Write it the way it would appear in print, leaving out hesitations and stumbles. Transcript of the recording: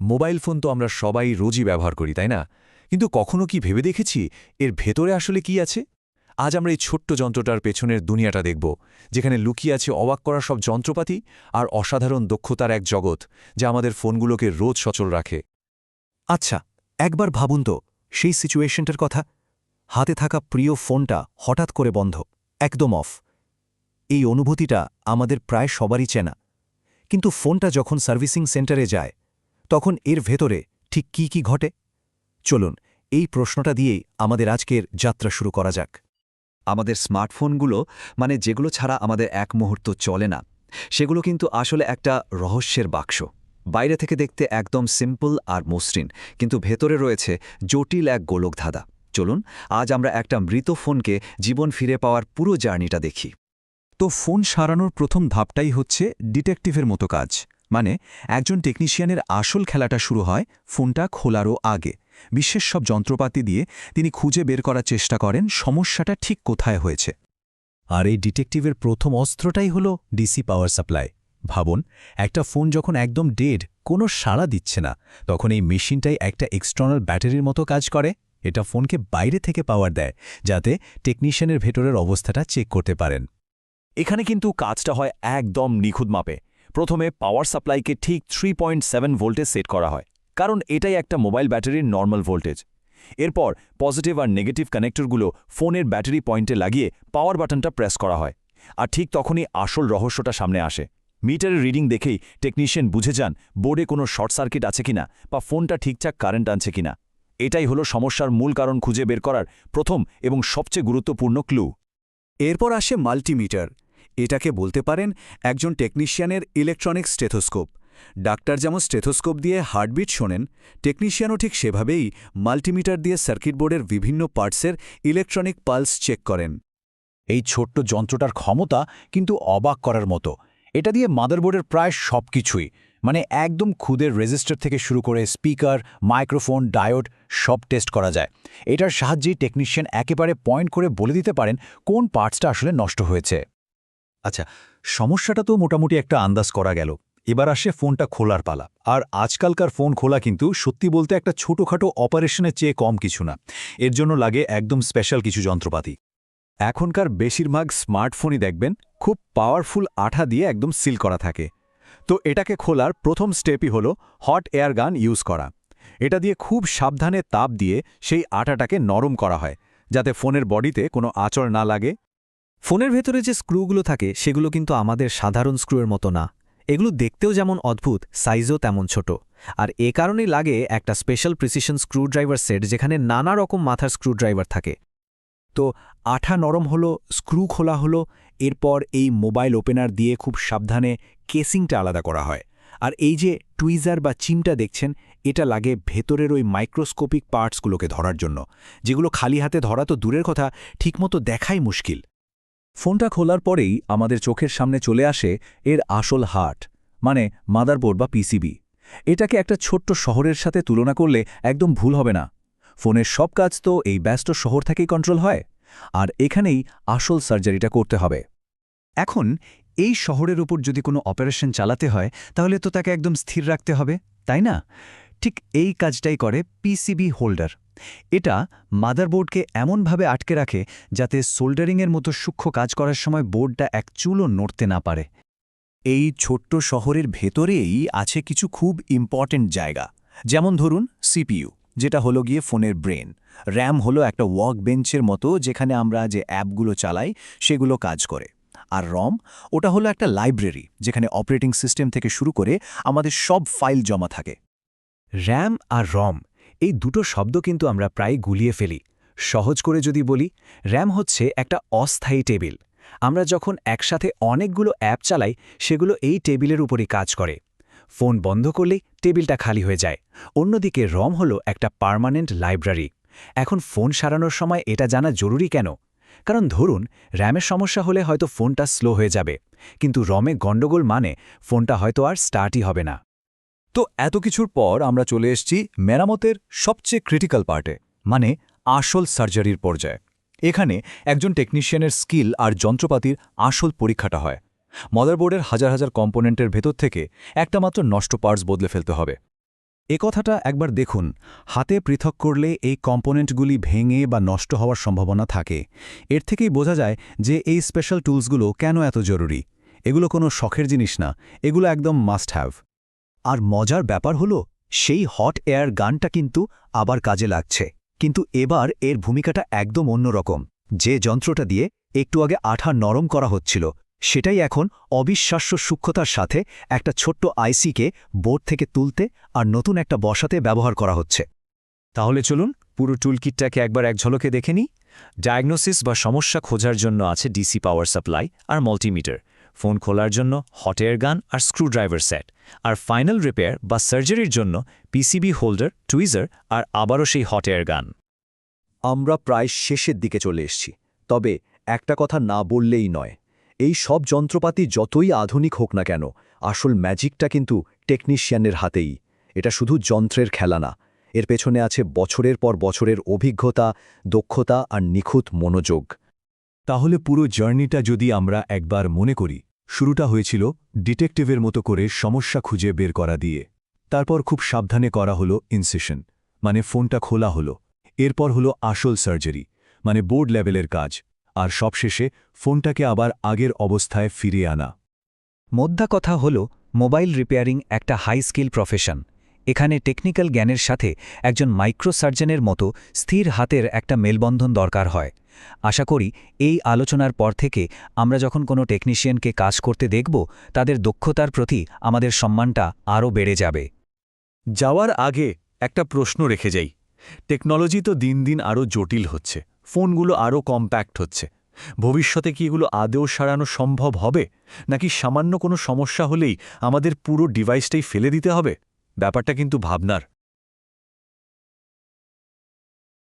Mobile phone তো আমরা সবাই রোজই ব্যবহার করি, তাই না? কিন্তু কখনো কি ভেবে দেখেছি এর ভেতরে আসলে কি আছে? আজ আমরা এই ছোট্ট যন্ত্রটার পেছনের দুনিয়াটা দেখব, যেখানে লুকিয়ে আছে অবাক করা সব যন্ত্রপাতি আর অসাধারণ দক্ষতার এক জগৎ, যা আমাদের ফোনগুলোকে রোজ সচল রাখে। আচ্ছা, একবার ভাবুন তো সেই সিচুয়েশনটার কথা। হাতে থাকা প্রিয় ফোনটা হঠাৎ করে বন্ধ, একদম অফ। এই অনুভূতিটা আমাদের প্রায় সবারই চেনা। কিন্তু ফোনটা যখন সার্ভিসিং সেন্টারে যায়, তখন এর ভেতরে ঠিক কি ঘটে? চলুন এই প্রশ্নটা দিয়েই আমাদের আজকের যাত্রা শুরু করা যাক। আমাদের স্মার্টফোনগুলো, মানে যেগুলো ছাড়া আমাদের এক মুহূর্ত চলে না, সেগুলো কিন্তু আসলে একটা রহস্যের বাক্স। বাইরে থেকে দেখতে একদম সিম্পল আর মসৃণ, কিন্তু ভেতরে রয়েছে জটিল এক গোলকধাঁধা। চলুন আজ আমরা একটা মৃত ফোনকে জীবন ফিরে পাওয়ার পুরো জার্নিটা দেখি। তো ফোন সারানোর প্রথম ধাপটাই হচ্ছে ডিটেকটিভের মতো কাজ। মানে একজন টেকনিশিয়ানের আসল খেলাটা শুরু হয় ফোনটা খোলারও আগে। বিশ্বের সব যন্ত্রপাতি দিয়ে তিনি খুঁজে বের করার চেষ্টা করেন সমস্যাটা ঠিক কোথায় হয়েছে। আর এই ডিটেকটিভের প্রথম অস্ত্রটাই হল ডিসি পাওয়ার সাপ্লাই। ভাবুন, একটা ফোন যখন একদম ডেড, কোনো সাড়া দিচ্ছে না, তখন এই মেশিনটাই একটা এক্সটার্নাল ব্যাটারির মতো কাজ করে। এটা ফোনকে বাইরে থেকে পাওয়ার দেয়, যাতে টেকনিশিয়ানের ভেতরের অবস্থাটা চেক করতে পারেন। এখানে কিন্তু কাজটা হয় একদম নিখুঁত মাপে। প্রথমে পাওয়ার সাপ্লাইকে ঠিক 3.7 ভোল্টে সেট করা হয়, কারণ এটাই একটা মোবাইল ব্যাটারির নর্মাল ভোল্টেজ। এরপর পজিটিভ আর নেগেটিভ কানেক্টরগুলো ফোনের ব্যাটারি পয়েন্টে লাগিয়ে পাওয়ার বাটনটা প্রেস করা হয়। আর ঠিক তখনই আসল রহস্যটা সামনে আসে। মিটারের রিডিং দেখেই টেকনিশিয়ান বুঝে যান বোর্ডে কোনো শর্ট সার্কিট আছে কিনা বা ফোনটা ঠিকঠাক কারেন্ট আনছে কিনা। এটাই হলো সমস্যার মূল কারণ খুঁজে বের করার প্রথম এবং সবচেয়ে গুরুত্বপূর্ণ ক্লু। এরপর আসে মাল্টিমিটার। এটাকে বলতে পারেন একজন টেকনিশিয়ানের ইলেকট্রনিক স্টেথোস্কোপ। ডাক্তার যেমন স্টেথোস্কোপ দিয়ে হার্টবিট শোনেন, টেকনিশিয়ানও ঠিক সেভাবেই মাল্টিমিটার দিয়ে সার্কিট বোর্ডের বিভিন্ন পার্টসের ইলেকট্রনিক পালস চেক করেন। এই ছোট্ট যন্ত্রটার ক্ষমতা কিন্তু অবাক করার মতো। এটা দিয়ে মাদারবোর্ডের প্রায় সবকিছুই, মানে একদম খুদের রেজিস্টার থেকে শুরু করে স্পিকার, মাইক্রোফোন, ডায়োড সব টেস্ট করা যায়। এটার সাহায্যেই টেকনিশিয়ান একেবারে পয়েন্ট করে বলে দিতে পারেন কোন পার্টসটা আসলে নষ্ট হয়েছে। আচ্ছা, সমস্যাটা তো মোটামুটি একটা আন্দাজ করা গেল। এবার আসে ফোনটা খোলার পালা। আর আজকালকার ফোন খোলা কিন্তু সত্যি বলতে একটা ছোটোখাটো অপারেশনের চেয়ে কম কিছু না। এর জন্য লাগে একদম স্পেশাল কিছু যন্ত্রপাতি। এখনকার বেশিরভাগ স্মার্টফোনই দেখবেন খুব পাওয়ারফুল আঠা দিয়ে একদম সিল করা থাকে। তো এটাকে খোলার প্রথম স্টেপই হলো হট এয়ার গান ইউজ করা। এটা দিয়ে খুব সাবধানে তাপ দিয়ে সেই আঠাটাকে নরম করা হয়, যাতে ফোনের বডিতে কোনো আঁচড় না লাগে। ফোনের ভেতরে যে স্ক্রুগুলো থাকে সেগুলো কিন্তু আমাদের সাধারণ স্ক্রুয়ের মতো না। এগুলো দেখতেও যেমন অদ্ভুত, সাইজও তেমন ছোট। আর এ কারণেই লাগে একটা স্পেশাল প্রিসিশন স্ক্রুড্রাইভার সেট, যেখানে নানা রকম মাথার স্ক্রুড্রাইভার থাকে। তো আঠা নরম হলো, স্ক্রু খোলা হলো, এরপর এই মোবাইল ওপেনার দিয়ে খুব সাবধানে কেসিংটা আলাদা করা হয়। আর এই যে টুইজার বা চিমটা দেখছেন, এটা লাগে ভেতরের ওই মাইক্রোস্কোপিক পার্টসগুলোকে ধরার জন্য, যেগুলো খালি হাতে ধরা তো দূরের কথা, ঠিকমতো দেখাই মুশকিল। ফোনটা খোলার পরেই আমাদের চোখের সামনে চলে আসে এর আসল হার্ট, মানে মাদারবোর্ড বা পিসিবি। এটাকে একটা ছোট্ট শহরের সাথে তুলনা করলে একদম ভুল হবে না। ফোনের সব কাজ তো এই ব্যস্ত শহর থেকেই কন্ট্রোল হয়, আর এখানেই আসল সার্জারিটা করতে হবে। এখন এই শহরের উপর যদি কোনো অপারেশন চালাতে হয়, তাহলে তো তাকে একদম স্থির রাখতে হবে, তাই না? ঠিক এই কাজটাই করে পিসিবি হোল্ডার। এটা মাদারবোর্ডকে এমনভাবে আটকে রাখে যাতে সোল্ডারিংয়ের মতো সূক্ষ্ম কাজ করার সময় বোর্ডটা এক চুলও নড়তে না পারে। এই ছোট্ট শহরের ভেতরেই আছে কিছু খুব ইম্পর্ট্যান্ট জায়গা, যেমন ধরুন সিপিইউ, যেটা হলো গিয়ে ফোনের ব্রেন। র্যাম হলো একটা ওয়ার্ক বেঞ্চের মতো, যেখানে আমরা যে অ্যাপগুলো চালাই সেগুলো কাজ করে। আর রম, ওটা হলো একটা লাইব্রেরি, যেখানে অপারেটিং সিস্টেম থেকে শুরু করে আমাদের সব ফাইল জমা থাকে। র্যাম আর রম, এই দুটো শব্দ কিন্তু আমরা প্রায় গুলিয়ে ফেলি। সহজ করে যদি বলি, র্যাম হচ্ছে একটা অস্থায়ী টেবিল। আমরা যখন একসাথে অনেকগুলো অ্যাপ চালাই, সেগুলো এই টেবিলের উপরই কাজ করে। ফোন বন্ধ করলেই টেবিলটা খালি হয়ে যায়। অন্যদিকে রম হলো একটা পার্মানেন্ট লাইব্রেরি। এখন ফোন সারানোর সময় এটা জানা জরুরি কেন? কারণ ধরুন র্যামের সমস্যা হলে হয়তো ফোনটা স্লো হয়ে যাবে, কিন্তু রমে গণ্ডগোল মানে ফোনটা হয়তো আর স্টার্টই হবে না। তো এত কিছুর পর আমরা চলে এসেছি মেরামতের সবচেয়ে ক্রিটিক্যাল পার্টে, মানে আসল সার্জারির পর্যায়ে। এখানে একজন টেকনিশিয়ানের স্কিল আর যন্ত্রপাতির আসল পরীক্ষাটা হয়। মাদারবোর্ডের হাজার হাজার কম্পোনেন্টের ভেতর থেকে একটা মাত্র নষ্ট পার্টস বদলে ফেলতে হবে। কথাটা একবার দেখুন, হাতে পৃথক করলে এই কম্পোনেন্টগুলি ভেঙে বা নষ্ট হওয়ার সম্ভাবনা থাকে। এর থেকেই বোঝা যায় যে এই স্পেশাল টুলসগুলো কেন এত জরুরি। এগুলো কোনো শখের জিনিস না, এগুলো একদম মাস্ট হ্যাভ। আর মজার ব্যাপার হলো সেই হট এয়ার গানটা কিন্তু আবার কাজে লাগছে, কিন্তু এবার এর ভূমিকাটা একদম অন্যরকম। যে যন্ত্রটা দিয়ে একটু আগে আঠা নরম করা হচ্ছিল, সেটাই এখন অবিশ্বাস্য সূক্ষ্মতার সাথে একটা ছোট্ট আইসিকে বোর্ড থেকে তুলতে আর নতুন একটা বসাতে ব্যবহার করা হচ্ছে। তাহলে চলুন পুরো টুলকিটটাকে একবার এক ঝলকে দেখে নিই। ডায়াগনোসিস বা সমস্যা খোঁজার জন্য আছে ডিসি পাওয়ার সাপ্লাই আর মাল্টিমিটার, ফোন খোলার জন্য হট এয়ার গান আর স্ক্রুড্রাইভার সেট, আর ফাইনাল রিপেয়ার বা সার্জারির জন্য পিসিবি হোল্ডার, টুইজার আর আবারও সেই হট এয়ার গান। আমরা প্রায় শেষের দিকে চলে এসেছি, তবে একটা কথা না বললেই নয়। এই সব যন্ত্রপাতি যতই আধুনিক হোক না কেন, আসল ম্যাজিকটা কিন্তু টেকনিশিয়ানের হাতেই। এটা শুধু যন্ত্রের খেলা না, এর পেছনে আছে বছরের পর বছরের অভিজ্ঞতা, দক্ষতা আর নিখুঁত মনোযোগ। তাহলে পুরো জার্নিটা যদি আমরা একবার মনে করি, শুরুটা হয়েছিল ডিটেকটিভের মতো করে সমস্যা খুঁজে বের করা দিয়ে। তারপর খুব সাবধানে করা হলো ইনসিশন, মানে ফোনটা খোলা হলো। এরপর হলো আসল সার্জারি, মানে বোর্ড লেভেলের কাজ। আর সবশেষে ফোনটাকে আবার আগের অবস্থায় ফিরিয়ে আনা। মোদ্দা কথা হল, মোবাইল রিপেয়ারিং একটা হাই স্কিল প্রফেশন। এখানে টেকনিক্যাল জ্ঞানের সাথে একজন মাইক্রোসার্জনের মতো স্থির হাতের একটা মেলবন্ধন দরকার হয়। আশা করি এই আলোচনার পর থেকে আমরা যখন কোনো টেকনিশিয়ানকে কাজ করতে দেখব, তাদের দক্ষতার প্রতি আমাদের সম্মানটা আরও বেড়ে যাবে। যাওয়ার আগে একটা প্রশ্ন রেখে যাই। টেকনোলজি তো দিন দিন আরও জটিল হচ্ছে, ফোনগুলো আরও কম্প্যাক্ট হচ্ছে। ভবিষ্যতে কি এগুলো আদেও সারানো সম্ভব হবে, নাকি সামান্য কোনো সমস্যা হলেই আমাদের পুরো ডিভাইসটাই ফেলে দিতে হবে? ব্যাপারটা কিন্তু ভাবনার।